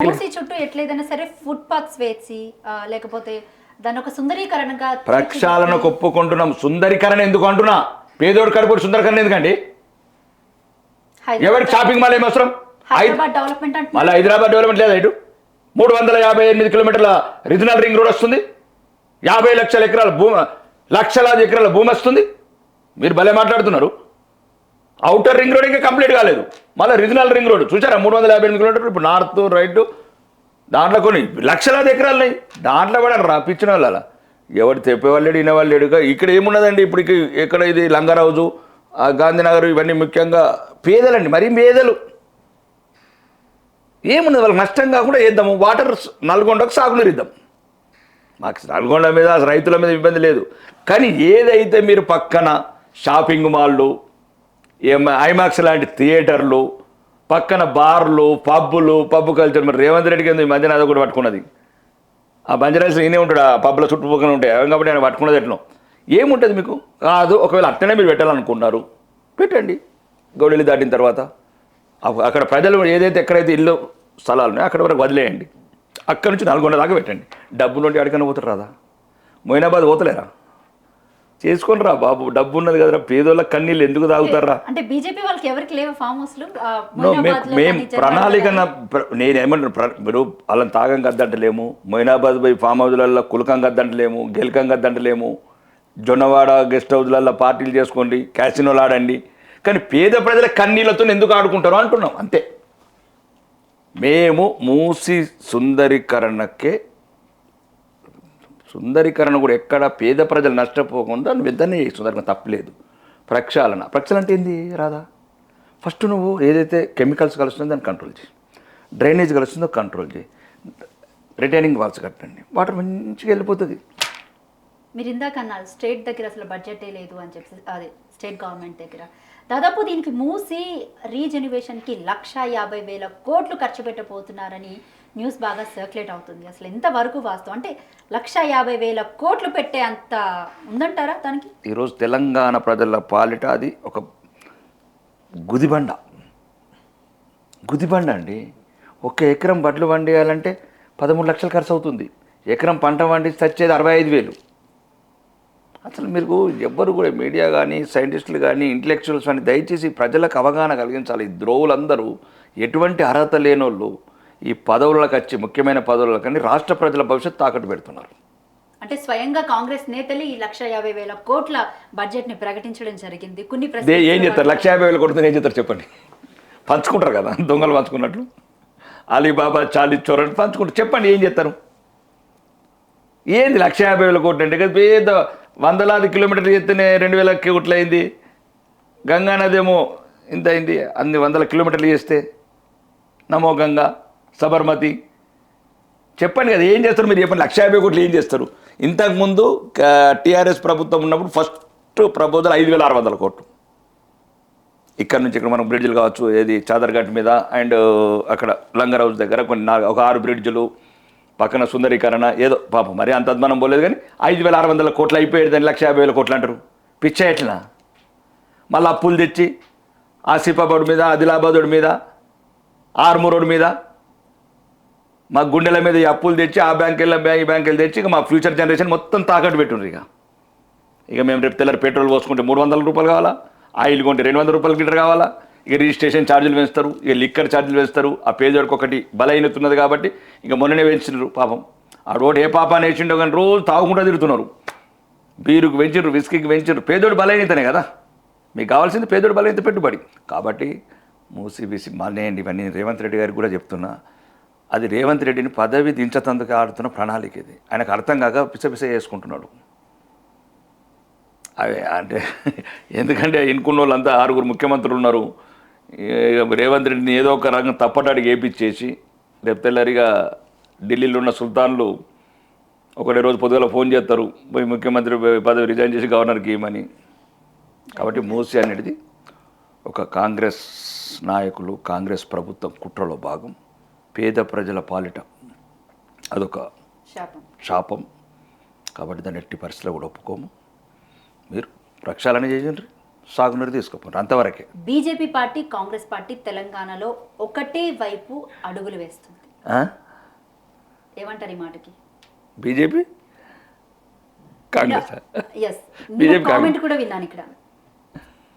మూసి చుట్టూ ఎట్లేదైనా సరే foot paths వేసి లేకపోతే దాని ఒక సుందరీకరణగా ప్రక్షాళన ఒప్పుకుంటున్నాం. సుందరీకరణ ఎందుకు అంటున్నా? పేదోడు కడుపు సుందరీకరణ ఎందుకండి? ఎవరికి షాపింగ్ మాల్ ఏం అవసరం? హైదరాబాద్ డెవలప్మెంట్ అంటే మళ్ళీ హైదరాబాద్ డెవలప్మెంట్ లేదా? ఇటు 358 కిలోమీటర్ల రీజనల్ రింగ్ రోడ్ వస్తుంది. 50 లక్షల ఎకరాల భూమి, లక్షలాది ఎకరాల భూమి వస్తుంది. మీరు భలే మాట్లాడుతున్నారు. అవుటర్ రింగ్ రోడ్ ఇంకా కంప్లీట్ కాలేదు. మళ్ళీ రీజనల్ రింగ్ రోడ్ చూసారా? 358 కిలోమీటర్లు. ఇప్పుడు నార్త్ రైట్ దాంట్లో కొన్ని లక్షలాది ఎకరాలు ఉన్నాయి. దాంట్లో కూడా రాపించిన వాళ్ళు అలా ఎవరు చెప్పేవాళ్ళు లేడు, వినేవాళ్ళు లేడుగా. ఇక్కడ ఏమున్నదండి? ఇప్పుడు ఎక్కడ ఇది లంగరాజు, గాంధీనగర్, ఇవన్నీ ముఖ్యంగా పేదలండి, మరీ పేదలు. ఏమున్నది? వాళ్ళకి నష్టం కాకుండా వేద్దాము. వాటర్ నల్గొండకు సాగునీరు ఇద్దాం. మాకు నల్గొండ మీద రైతుల మీద ఇబ్బంది లేదు. కానీ ఏదైతే మీరు పక్కన షాపింగ్ మాల్లు, ఐమాక్స్ లాంటి థియేటర్లు, పక్కన బార్లు, పబ్బు కల్చర్, మరి రేవంత్ రెడ్డికి ఎందుకు ఈ మధ్యన అది కూడా పట్టుకున్నది? ఆ బంజారాస్ ఈయనే ఉంటాడు, ఆ పబ్బుల చుట్టుపక్కల ఉంటాయి. కాబట్టి ఆయన పట్టుకున్నది ఎట్లా? ఏముంటుంది మీకు? కాదు, ఒకవేళ అట్టనే మీరు పెట్టాలనుకున్నారు పెట్టండి. గౌడెల్లి దాటిన తర్వాత అక్కడ ప్రజలు ఏదైతే ఎక్కడైతే ఇల్లు స్థలాలు ఉన్నాయో అక్కడ వరకు వదిలేయండి. అక్కడ నుంచి నల్గొండ దాకా పెట్టండి. డబ్బులు ఉంటే అడికన్నా పోతారు రాదా? మొయినాబాద్ పోతలేరా? చేసుకొని రా బాబు, డబ్బు ఉన్నది కదరా. పేదోళ్ళ కన్నీళ్ళు ఎందుకు తాగుతారా? అంటే బీజేపీ వాళ్ళకి ఎవరికి లేవు ఫామ్ హౌస్లు? మేము ప్రణాళిక, నేనేమంటున్నా, మీరు వాళ్ళని తాగం కద్దంటలేము, మొయినాబాద్ పోయి ఫామ్ హౌస్లలో కులకం కద్దంటలేము, గెలకం కద్దంటలేము, జొన్నవాడ గెస్ట్ హౌస్లలో పార్టీలు చేసుకోండి, క్యాసినోలు ఆడండి. కానీ పేద ప్రజల కన్నీళ్లతో ఎందుకు ఆడుకుంటారో అంటున్నాం అంతే. మేము మూసి సుందరీకరణ కూడా ఎక్కడ పేద ప్రజలు నష్టపోకుండా నువ్వు ఇద్దరినీ సుందరంగా తప్పలేదు. ప్రక్షాళన అంటే ఏంది రాదా? ఫస్ట్ నువ్వు ఏదైతే కెమికల్స్ కలుస్తుందో దాన్ని కంట్రోల్ చేయి, డ్రైనేజ్ కలుస్తుందో కంట్రోల్ చేయి, రిటైనింగ్ వాల్స్ కట్టండి, వాటర్ మంచిగా వెళ్ళిపోతుంది. మీరు ఇందాక అన్నారు స్టేట్ దగ్గర అసలు బడ్జెటే లేదు అని చెప్పి, అదే స్టేట్ గవర్నమెంట్ దగ్గర దాదాపు దీనికి మూసి రీజెన్యువేషన్కి 1,50,000 కోట్లు ఖర్చు పెట్టబోతున్నారని న్యూస్ బాగా సర్క్యులేట్ అవుతుంది. అసలు ఎంతవరకు వాస్తవం? అంటే 1,50,000 కోట్లు పెట్టే అంత ఉందంటారా దానికి? ఈరోజు తెలంగాణ ప్రజల పాలిట అది ఒక గుదిబండ అండి. ఒక ఎకరం వడ్లు వండియాలంటే 13 లక్షలు ఖర్చు అవుతుంది. ఎకరం పంట వండిస్తే వచ్చేది 65,000. అసలు మీరు ఎవ్వరు కూడా మీడియా కానీ, సైంటిస్టులు కానీ, ఇంటలెక్చువల్స్ కానీ దయచేసి ప్రజలకు అవగాహన కలిగించాలి. ఈ ద్రోవులందరూ ఎటువంటి అర్హత లేనోళ్ళు ఈ పదవులకు వచ్చి, ముఖ్యమైన పదవులకు కానీ రాష్ట్ర ప్రజల భవిష్యత్తు తాకట్టు పెడుతున్నారు. అంటే స్వయంగా కాంగ్రెస్ నేతలు ఈ 1,50,000 కోట్ల బడ్జెట్ని ప్రకటించడం జరిగింది. కొన్ని ఏం చేస్తారు? 1,50,000 కోట్లు ఏం చేస్తారు చెప్పండి? పంచుకుంటారు కదా, దొంగలు పంచుకున్నట్లు. అలీబాబా, చాలీ చోరని పంచుకుంటారు. చెప్పండి ఏం చేస్తారు? ఏంది 1,50,000 కోట్లు అంటే? కదా పేద వందలాది కిలోమీటర్లు చేస్తేనే 2,000 కోట్లు అయింది. గంగా నది ఏమో ఇంత అయింది, అన్ని వందల కిలోమీటర్లు చేస్తే. నమో గంగా, సబర్మతి. చెప్పండి కదా ఏం చేస్తారు మీరు? చెప్పండి 1,50,000 కోట్లు ఏం చేస్తారు? ఇంతకుముందు టీఆర్ఎస్ ప్రభుత్వం ఉన్నప్పుడు ఫస్ట్ ప్రపోజల్ 5,600 కోట్లు. ఇక్కడ నుంచి ఇక్కడ మనం బ్రిడ్జ్లు కావచ్చు, ఏది చాదర్ఘాట్ మీద అండ్ అక్కడ లంగర్ హౌస్ దగ్గర కొన్ని ఒక 6 బ్రిడ్జ్లు, పక్కన సుందరీకరణ, ఏదో పాపం మరి అంత అద్మానం పోలేదు. కానీ 5,600 కోట్లు అయిపోయేది, దాన్ని 1,50,000 కోట్లు అంటారు. పిచ్చ ఎట్లా? మళ్ళీ అప్పులు తెచ్చి ఆసిఫాబాద్ మీద, ఆదిలాబాద్ మీద, ఆర్మూర్ రోడ్ మీద, మా గుండెల మీద ఈ అప్పులు తెచ్చి ఆ బ్యాంక్ వెళ్ళి ఈ బ్యాంక్ వెళ్ళి తెచ్చి ఇక మా ఫ్యూచర్ జనరేషన్ మొత్తం తాకట్టు పెట్టుండ్రు. ఇక మేము రేపు తెల్లరి పెట్రోల్ పోసుకుంటే 300 రూపాయలు కావాలా, ఆయిల్ కొంటే 200 రూపాయలు లీటర్ కావాలా, ఇక రిజిస్ట్రేషన్ ఛార్జీలు పెంచుతారు, ఇక లిక్కర్ ఛార్జీలు వేస్తారు. ఆ పేదోడికి ఒకటి బలహీనతున్నది కాబట్టి ఇక మొన్ననే పెంచినారు. పాపం ఆ రోడ్ ఏ పాపాన్ని వేసిండో కానీ రోజు తాగుకుంటూ తిరుగుతున్నారు. బీరుకు పెంచారు, విస్కీకి పెంచారు. పేదోడు బలహీనతనే కదా మీకు కావాల్సింది, పేదోడు బలహీనత పెట్టుబడి. కాబట్టి మూసి మానేయండి ఇవన్నీ. రేవంత్ రెడ్డి గారికి కూడా చెప్తున్నా, అది రేవంత్ రెడ్డిని పదవి దించతందుకు ఆడుతున్న ప్రణాళిక ఇది. ఆయనకు అర్థం కాక పిస చేసుకుంటున్నాడు. అవి అంటే ఎందుకంటే ఎన్నుకున్న వాళ్ళంతా 6 ముఖ్యమంత్రులు ఉన్నారు. రేవంత్ రెడ్డిని ఏదో ఒక రంగం తప్పటాడికి ఏపిచ్చేసి రేపు తెల్లరిగా ఢిల్లీలో ఉన్న సుల్తాన్లు ఒకటే రోజు పొద్దుగల ఫోన్ చేస్తారు, పోయి ముఖ్యమంత్రి పదవి రిజైన్ చేసి గవర్నర్కి ఇవ్వమని. కాబట్టి మూసి అనేది ఒక కాంగ్రెస్ నాయకులు, కాంగ్రెస్ ప్రభుత్వం కుట్రలో భాగం. పేద ప్రజల పాలిట అదొక శాపం. కాబట్టి దాన్ని ఎట్టి పరిస్థితిలో కూడా ఒప్పుకోము. మీరు ప్రక్షాళన చేయండి, సాగునీరు తీసుకోపోండి, అంతవరకే. బీజేపీ పార్టీ, కాంగ్రెస్ పార్టీ తెలంగాణలో ఒకటే వైపు అడుగులు వేస్తుంది. ఏమంటారు ఈ మాటకి? BJP Congress yes, BJP comment కూడా విన్నాను ఇక్కడ.